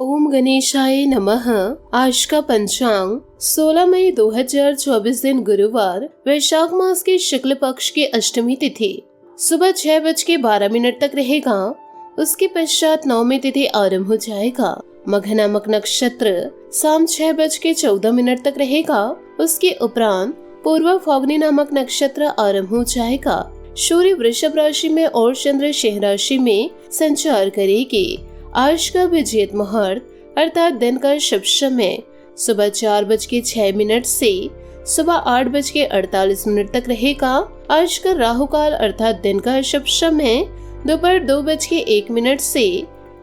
ओम गणेशाय नमः। आज का पंचांग 16 मई 2024 दिन गुरुवार, वैशाख मास के शुक्ल पक्ष की अष्टमी तिथि सुबह 6:12 तक रहेगा। उसके पश्चात नवमी तिथि आरंभ हो जाएगा। मघ नामक नक्षत्र शाम 6:14 तक रहेगा। उसके उपरांत पूर्वा फाल्गुनी नामक नक्षत्र आरंभ हो जाएगा। सूर्य वृषभ राशि में और चंद्र सिंह राशि में संचार करेगी। आज का विजेत मुहूर्त अर्थात दिन का शुभ समय सुबह 4:06 से सुबह 8:48 तक रहेगा। आज का राहु काल अर्थात दिन का शुभ समय दोपहर 2:01 से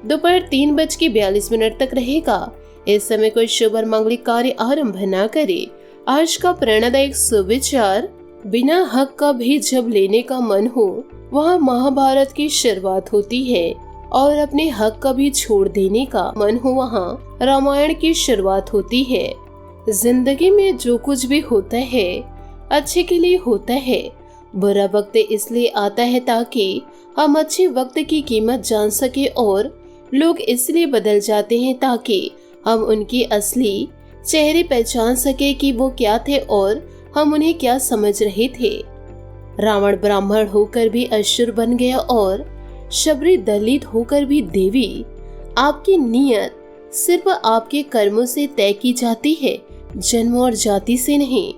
दोपहर 3:42 तक रहेगा। इस समय कोई शुभ और मांगलिक कार्य आरंभ न करे। आज का प्रेरणादायक सुविचार, बिना हक का भी जब लेने का मन हो वहाँ महाभारत की शुरुआत होती है और अपने हक का भी छोड़ देने का मन हो वहाँ रामायण की शुरुआत होती है। जिंदगी में जो कुछ भी होता है अच्छे के लिए होता है। बुरा वक्त इसलिए आता है ताकि हम अच्छे वक्त की कीमत जान सके, और लोग इसलिए बदल जाते हैं ताकि हम उनकी असली चेहरे पहचान सके कि वो क्या थे और हम उन्हें क्या समझ रहे थे। रावण ब्राह्मण होकर भी असुर बन गया और शबरी दलित होकर भी देवी। आपकी नियत सिर्फ आपके कर्मों से तय की जाती है, जन्म और जाति से नहीं।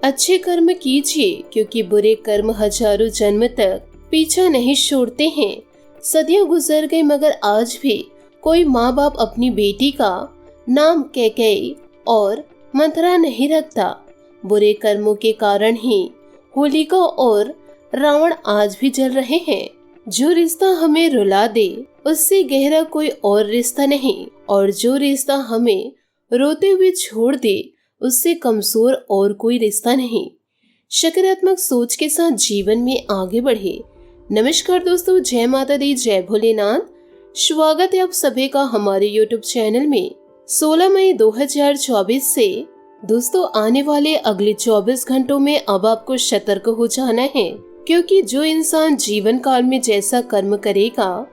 अच्छे कर्म कीजिए क्योंकि बुरे कर्म हजारों जन्म तक पीछा नहीं छोड़ते हैं। सदियां गुजर गई मगर आज भी कोई माँ बाप अपनी बेटी का नाम कैकेयी और मंथरा नहीं रखता। बुरे कर्मों के कारण ही होलिका और रावण आज भी जल रहे हैं। जो रिश्ता हमें रुला दे उससे गहरा कोई और रिश्ता नहीं, और जो रिश्ता हमें रोते हुए छोड़ दे उससे कमजोर और कोई रिश्ता नहीं। सकारात्मक सोच के साथ जीवन में आगे बढ़े। नमस्कार दोस्तों, जय माता दी, जय भोलेनाथ। स्वागत है आप सभी का हमारे YouTube चैनल में। 16 मई 2024 से दोस्तों आने वाले अगले 24 घंटों में अब आपको सतर्क हो जाना है, क्योंकि जो इंसान जीवन काल में जैसा कर्म करेगा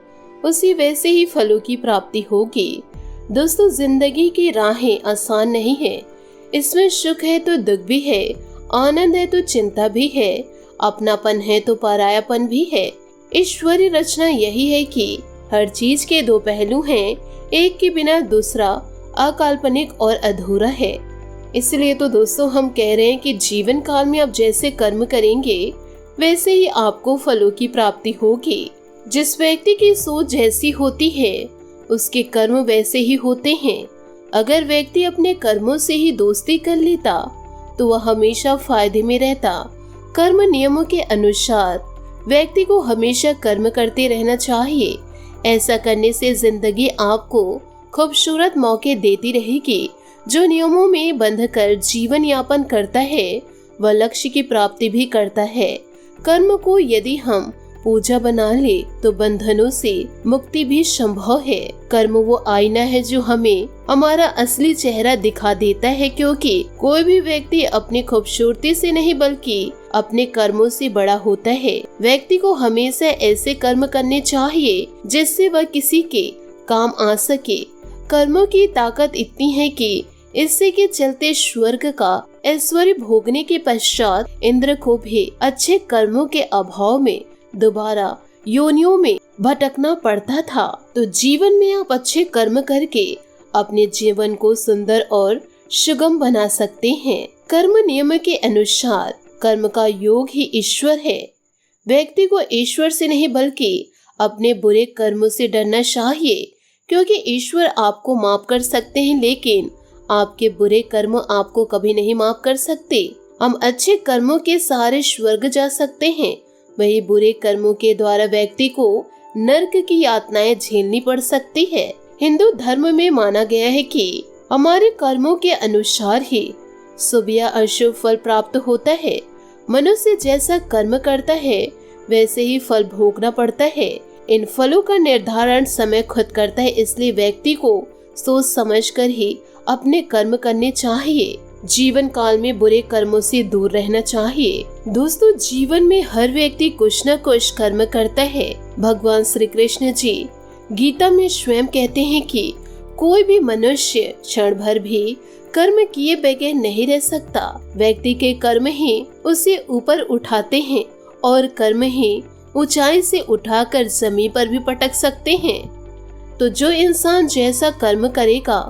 उसी वैसे ही फलों की प्राप्ति होगी। दोस्तों, जिंदगी की राहें आसान नहीं है। इसमें सुख है तो दुख भी है, आनंद है तो चिंता भी है, अपनापन है तो परायापन भी है। ईश्वरी रचना यही है कि हर चीज के दो पहलू हैं, एक के बिना दूसरा अकाल्पनिक और अधूरा है। इसलिए तो दोस्तों हम कह रहे हैं कि जीवन काल में आप जैसे कर्म करेंगे वैसे ही आपको फलों की प्राप्ति होगी। जिस व्यक्ति की सोच जैसी होती है उसके कर्म वैसे ही होते हैं। अगर व्यक्ति अपने कर्मों से ही दोस्ती कर लेता तो वह हमेशा फायदे में रहता। कर्म नियमों के अनुसार व्यक्ति को हमेशा कर्म करते रहना चाहिए। ऐसा करने से जिंदगी आपको खूबसूरत मौके देती रहेगी। जो नियमों में बंधकर जीवन यापन करता है वह लक्ष्य की प्राप्ति भी करता है। कर्म को यदि हम पूजा बना ले तो बंधनों से मुक्ति भी संभव है। कर्म वो आईना है जो हमें हमारा असली चेहरा दिखा देता है, क्योंकि कोई भी व्यक्ति अपनी खूबसूरती से नहीं बल्कि अपने कर्मों से बड़ा होता है। व्यक्ति को हमेशा ऐसे कर्म करने चाहिए जिससे वह किसी के काम आ सके। कर्मों की ताकत इतनी है कि इससे के चलते स्वर्ग का ऐश्वर्य भोगने के पश्चात इंद्र को भी अच्छे कर्मों के अभाव में दोबारा योनियों में भटकना पड़ता था। तो जीवन में आप अच्छे कर्म करके अपने जीवन को सुंदर और सुगम बना सकते हैं। कर्म नियम के अनुसार कर्म का योग ही ईश्वर है। व्यक्ति को ईश्वर से नहीं बल्कि अपने बुरे कर्मों से डरना चाहिए, क्योंकि ईश्वर आपको माफ कर सकते हैं लेकिन आपके बुरे कर्म आपको कभी नहीं माफ कर सकते। हम अच्छे कर्मों के सहारे स्वर्ग जा सकते हैं, वही बुरे कर्मों के द्वारा व्यक्ति को नरक की यातनाएं झेलनी पड़ सकती है। हिंदू धर्म में माना गया है कि हमारे कर्मों के अनुसार ही शुभ या अशुभ फल प्राप्त होता है। मनुष्य जैसा कर्म करता है वैसे ही फल भोगना पड़ता है। इन फलों का निर्धारण समय खुद करता है, इसलिए व्यक्ति को सोच समझकर ही अपने कर्म करने चाहिए। जीवन काल में बुरे कर्मों से दूर रहना चाहिए। दोस्तों, जीवन में हर व्यक्ति कुछ न कुछ कर्म करता है। भगवान श्री कृष्ण जी गीता में स्वयं कहते हैं कि कोई भी मनुष्य क्षण भर भी कर्म किए बगैर नहीं रह सकता। व्यक्ति के कर्म ही उसे ऊपर उठाते हैं और कर्म ही ऊंचाई से उठाकर जमीन पर भी पटक सकते हैं। तो जो इंसान जैसा कर्म करेगा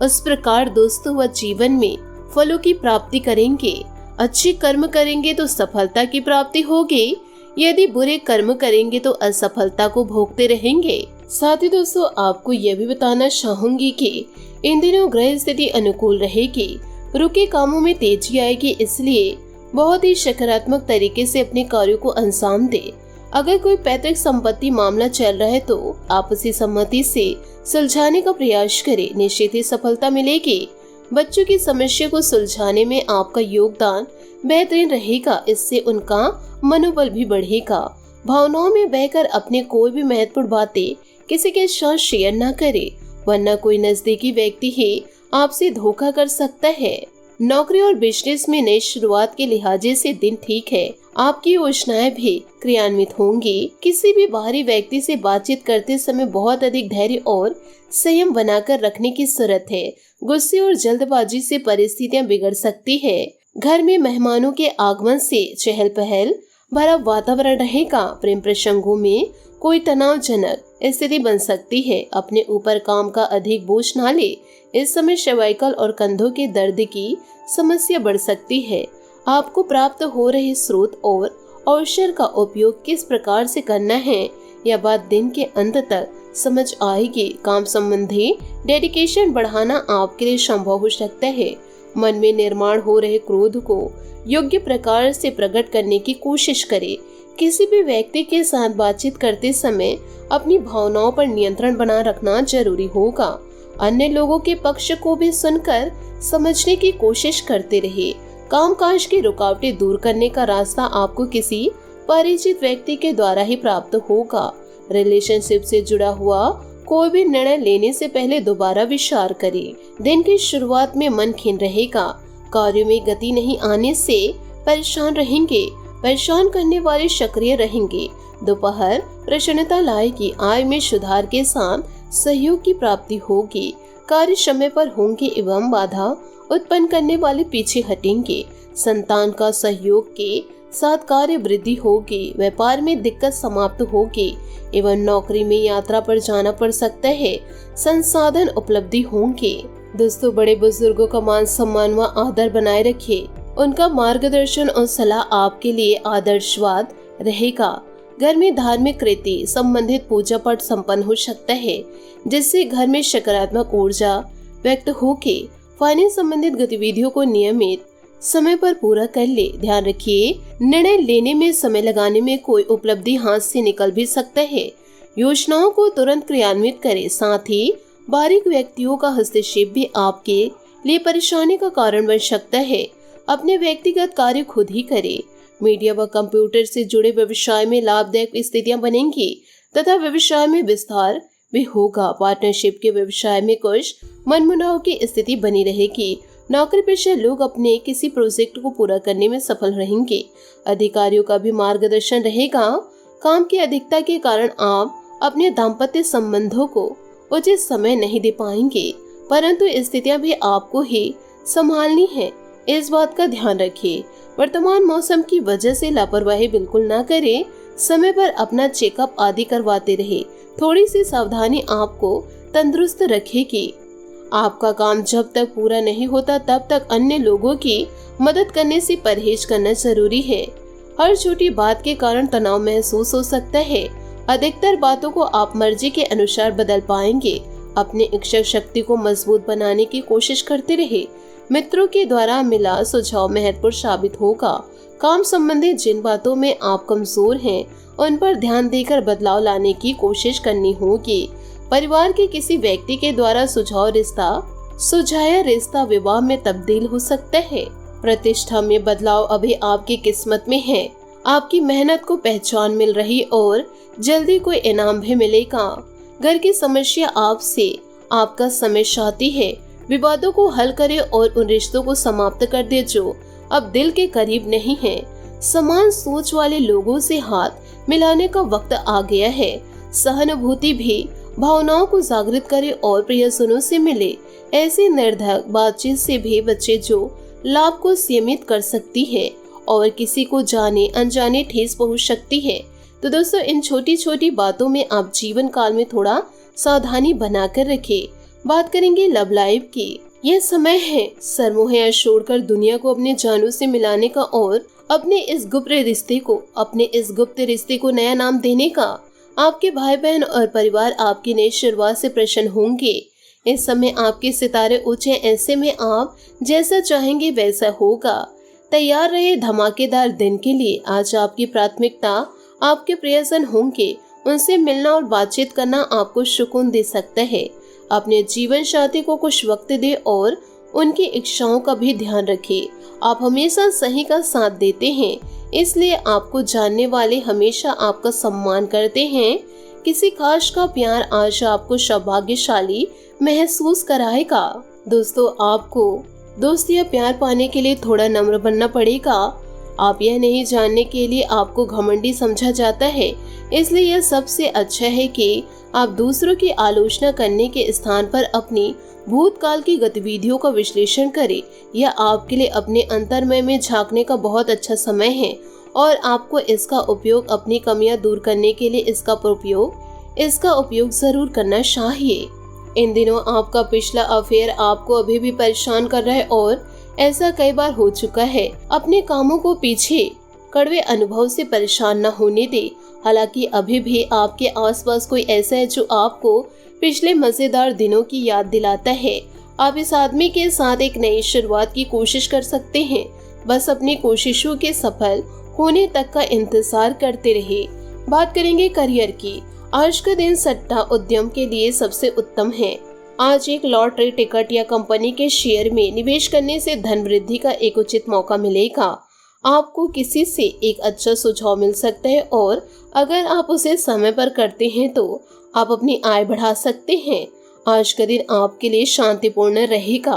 उस प्रकार दोस्तों वह जीवन में फलों की प्राप्ति करेंगे। अच्छे कर्म करेंगे तो सफलता की प्राप्ति होगी, यदि बुरे कर्म करेंगे तो असफलता को भोगते रहेंगे। साथ ही दोस्तों आपको यह भी बताना चाहूंगी कि इन दिनों ग्रह स्थिति अनुकूल रहेगी, रुके कामों में तेजी आएगी, इसलिए बहुत ही सकारात्मक तरीके से अपने कार्यों को अंजाम दे। अगर कोई पैतृक संपत्ति मामला चल रहा है तो आपसी सहमति से सुलझाने का प्रयास करें, निश्चित ही सफलता मिलेगी। बच्चों की समस्या को सुलझाने में आपका योगदान बेहतरीन रहेगा, इससे उनका मनोबल भी बढ़ेगा। भावनाओं में बहकर अपने कोई भी महत्वपूर्ण बातें किसी के साथ शेयर न करें, वरना कोई नजदीकी व्यक्ति ही आपसे धोखा कर सकता है। नौकरी और बिजनेस में नई शुरुआत के लिहाजे से दिन ठीक है, आपकी योजनाएं भी क्रियान्वित होंगी। किसी भी बाहरी व्यक्ति से बातचीत करते समय बहुत अधिक धैर्य और संयम बनाकर रखने की जरूरत है। गुस्से और जल्दबाजी से परिस्थितियां बिगड़ सकती है। घर में मेहमानों के आगमन से चहल पहल भरा वातावरण रहेगा। प्रेम प्रसंगों में कोई तनावजनक स्थिति बन सकती है। अपने ऊपर काम का अधिक बोझ न ले, इस समय सर्वाइकल और कंधों के दर्द की समस्या बढ़ सकती है। आपको प्राप्त हो रहे स्रोत और अवसर का उपयोग किस प्रकार से करना है, यह बात दिन के अंत तक समझ आएगी। काम संबंधी डेडिकेशन बढ़ाना आपके लिए संभव हो सकता है। मन में निर्माण हो रहे क्रोध को योग्य प्रकार से प्रकट करने की कोशिश करें। किसी भी व्यक्ति के साथ बातचीत करते समय अपनी भावनाओं पर नियंत्रण बना रखना जरूरी होगा। अन्य लोगों के पक्ष को भी सुनकर समझने की कोशिश करते रहे। कामकाज की रुकावटें दूर करने का रास्ता आपको किसी परिचित व्यक्ति के द्वारा ही प्राप्त होगा। रिलेशनशिप से जुड़ा हुआ कोई भी निर्णय लेने से पहले दोबारा विचार करें। दिन की शुरुआत में मन खिन रहेगा, कार्यों में गति नहीं आने से परेशान रहेंगे। परेशान करने वाले सक्रिय रहेंगे। दोपहर प्रसन्नता लाएगी। आय में सुधार के साथ सहयोग की प्राप्ति होगी। कार्य समय पर होंगे एवं बाधा उत्पन्न करने वाले पीछे हटेंगे। संतान का सहयोग के साथ कार्य वृद्धि होगी। व्यापार में दिक्कत समाप्त होगी एवं नौकरी में यात्रा पर जाना पड़ सकता है। संसाधन उपलब्धि होंगे। दोस्तों बड़े बुजुर्गों का मान सम्मान व आदर बनाए रखिए। उनका मार्गदर्शन और सलाह आपके लिए आदर्शवाद रहेगा। घर में धार्मिक रीति संबंधित पूजा पाठ संपन्न हो सकता है, जिससे घर में सकारात्मक ऊर्जा व्यक्त होके फाइनेंस संबंधित गतिविधियों को नियमित समय पर पूरा कर ले। ध्यान रखिए, निर्णय लेने में समय लगाने में कोई उपलब्धि हाथ से निकल भी सकता है। योजनाओं को तुरंत क्रियान्वित करें। साथ ही बारीक व्यक्तियों का हस्तक्षेप भी आपके लिए परेशानी का कारण बन सकता है। अपने व्यक्तिगत कार्य खुद ही करें। मीडिया व कंप्यूटर से जुड़े व्यवसाय में लाभदायक स्थितियां बनेंगी तथा व्यवसाय में विस्तार भी होगा। पार्टनरशिप के व्यवसाय में कुछ मनमुटाव की स्थिति बनी रहेगी। नौकरी पेशा लोग अपने किसी प्रोजेक्ट को पूरा करने में सफल रहेंगे। अधिकारियों का भी मार्गदर्शन रहेगा। काम की अधिकता के कारण आप अपने दाम्पत्य संबंधों को उचित समय नहीं दे पाएंगे, परंतु स्थितियां भी आपको ही संभालनी है, इस बात का ध्यान रखिए। वर्तमान मौसम की वजह से लापरवाही बिल्कुल ना करें। समय पर अपना चेकअप आदि करवाते रहे। थोड़ी सी सावधानी आपको तंदुरुस्त रखेगी। आपका काम जब तक पूरा नहीं होता तब तक अन्य लोगों की मदद करने से परहेज करना जरूरी है। हर छोटी बात के कारण तनाव महसूस हो सकता है। अधिकतर बातों को आप मर्जी के अनुसार बदल पाएंगे। अपने इच्छा शक्ति को मजबूत बनाने की कोशिश करते रहे। मित्रों के द्वारा मिला सुझाव महत्वपूर्ण साबित होगा। काम संबंधी जिन बातों में आप कमजोर हैं, उन पर ध्यान देकर बदलाव लाने की कोशिश करनी होगी। परिवार के किसी व्यक्ति के द्वारा सुझाया रिश्ता विवाह में तब्दील हो सकता है। प्रतिष्ठा में बदलाव अभी आपकी किस्मत में है। आपकी मेहनत को पहचान मिल रही और जल्दी कोई इनाम भी मिलेगा। घर की समस्या आपसे आपका समय चाहती है। विवादों को हल करे और उन रिश्तों को समाप्त कर दे जो अब दिल के करीब नहीं है। समान सोच वाले लोगों से हाथ मिलाने का वक्त आ गया है। सहानुभूति भी भावनाओं को जागृत करे और प्रियजनों से मिले। ऐसी निर्धक बातचीत से भी बच्चे जो लाभ को सीमित कर सकती है और किसी को जाने अनजाने ठेस पहुंच सकती है। तो दोस्तों, इन छोटी छोटी बातों में आप जीवन काल में थोड़ा सावधानी बनाकर रखें। बात करेंगे लव लाइफ की। यह समय है सरमोह छोड़कर दुनिया को अपने जानों से मिलाने का और अपने इस गुप्त रिश्ते को नया नाम देने का। आपके भाई बहन और परिवार आपकी नई शुरुआत से प्रसन्न होंगे। इस समय आपके सितारे ऊंचे, ऐसे में आप जैसा चाहेंगे वैसा होगा। तैयार रहे धमाकेदार दिन के लिए। आज आपकी प्राथमिकता आपके प्रियजन होंगे। उनसे मिलना और बातचीत करना आपको सुकून दे सकता है। अपने जीवन साथी को कुछ वक्त दे और उनकी इच्छाओं का भी ध्यान रखें। आप हमेशा सही का साथ देते हैं, इसलिए आपको जानने वाले हमेशा आपका सम्मान करते हैं। किसी खास का प्यार आज आपको सौभाग्यशाली महसूस कराएगा। दोस्तों, आपको दोस्त या प्यार पाने के लिए थोड़ा नम्र बनना पड़ेगा। आप यह नहीं जानने के लिए आपको घमंडी समझा जाता है, इसलिए यह सबसे अच्छा है कि आप दूसरों की आलोचना करने के स्थान पर अपनी भूतकाल की गतिविधियों का विश्लेषण करें। यह आपके लिए अपने अंतर्मय में झांकने का बहुत अच्छा समय है और आपको इसका उपयोग अपनी कमियां दूर करने के लिए इसका उपयोग जरूर करना चाहिए। इन दिनों आपका पिछला अफेयर आपको अभी भी परेशान कर रहा है और ऐसा कई बार हो चुका है। अपने कामों को पीछे कड़वे अनुभव से परेशान न होने दे। हालांकि अभी भी आपके आसपास कोई ऐसा है जो आपको पिछले मजेदार दिनों की याद दिलाता है। आप इस आदमी के साथ एक नई शुरुआत की कोशिश कर सकते हैं। बस अपनी कोशिशों के सफल होने तक का इंतजार करते रहे। बात करेंगे करियर की। आज का दिन सट्टा उद्यम के लिए सबसे उत्तम है। आज एक लॉटरी टिकट या कंपनी के शेयर में निवेश करने से धन वृद्धि का एक उचित मौका मिलेगा। आपको किसी से एक अच्छा सुझाव मिल सकता है और अगर आप उसे समय पर करते हैं तो आप अपनी आय बढ़ा सकते हैं। आज का दिन आपके लिए शांतिपूर्ण रहेगा।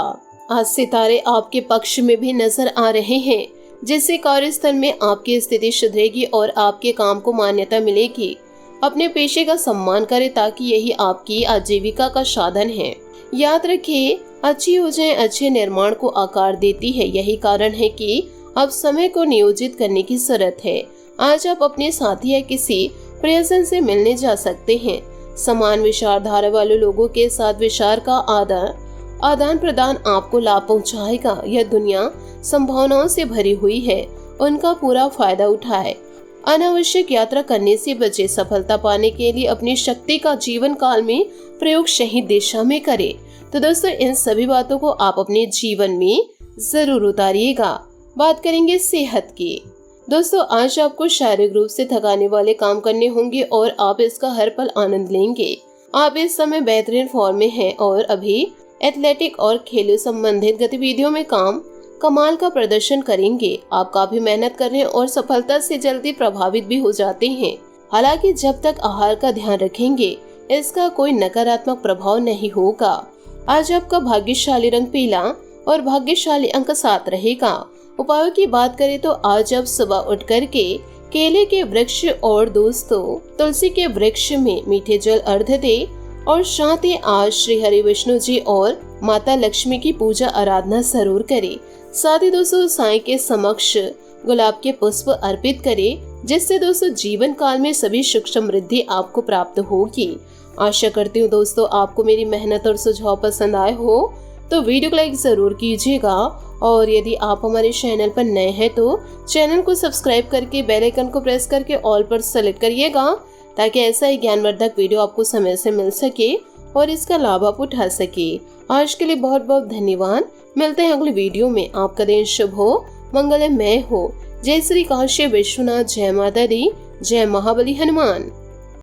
आज सितारे आपके पक्ष में भी नजर आ रहे हैं, जिससे कार्यस्थल में आपकी स्थिति सुधरेगी और आपके काम को मान्यता मिलेगी। अपने पेशे का सम्मान करें ताकि यही आपकी आजीविका का साधन है। याद रखिए, अच्छी योजनाएं अच्छे निर्माण को आकार देती है। यही कारण है कि अब समय को नियोजित करने की जरूरत है। आज आप अपने साथी या किसी प्रियजन से मिलने जा सकते हैं। समान विचारधारा वाले लोगों के साथ विचार का आदान प्रदान आपको लाभ पहुंचाएगा। यह दुनिया संभावनाओं से भरी हुई है, उनका पूरा फायदा उठाए। अनावश्यक यात्रा करने से बचे। सफलता पाने के लिए अपनी शक्ति का जीवन काल में प्रयोग सही दिशा में करें। तो दोस्तों, इन सभी बातों को आप अपने जीवन में जरूर उतारिएगा। बात करेंगे सेहत की। दोस्तों, आज आपको शारीरिक रूप से थकाने वाले काम करने होंगे और आप इसका हर पल आनंद लेंगे। आप इस समय बेहतरीन फॉर्म में हैं और अभी एथलेटिक और खेलों संबंधित गतिविधियों में कमाल का प्रदर्शन करेंगे। आप काफी मेहनत कर रहे हैं और सफलता से जल्दी प्रभावित भी हो जाते हैं। हालांकि जब तक आहार का ध्यान रखेंगे, इसका कोई नकारात्मक प्रभाव नहीं होगा। आज आपका भाग्यशाली रंग पीला और भाग्यशाली अंक 7 रहेगा। उपायों की बात करें तो आज आप सुबह उठ करके केले के वृक्ष और दोस्तों तुलसी के वृक्ष में मीठे जल अर्घ दे और साथ ही आज श्री हरि विष्णु जी और माता लक्ष्मी की पूजा आराधना जरूर करें। साथ ही दोस्तों साईं के समक्ष गुलाब के पुष्प अर्पित करें, जिससे दोस्तों जीवन काल में सभी सुख समृद्धि आपको प्राप्त होगी। आशा करती हूँ दोस्तों आपको मेरी मेहनत और सुझाव पसंद आए हो तो वीडियो को लाइक जरूर कीजिएगा और यदि आप हमारे चैनल पर नए हैं तो चैनल को सब्सक्राइब करके बेल आइकन को प्रेस करके ऑल पर सेलेक्ट करिएगा, ताकि ऐसा ही ज्ञानवर्धक वीडियो आपको समय से मिल सके और इसका लाभ आप उठा सके। आज के लिए बहुत बहुत धन्यवाद। मिलते हैं अगले वीडियो में। आपका दिन शुभ हो, मंगलमय हो। जय श्री काशी विश्वनाथ, जय माता दी, जय महाबली हनुमान।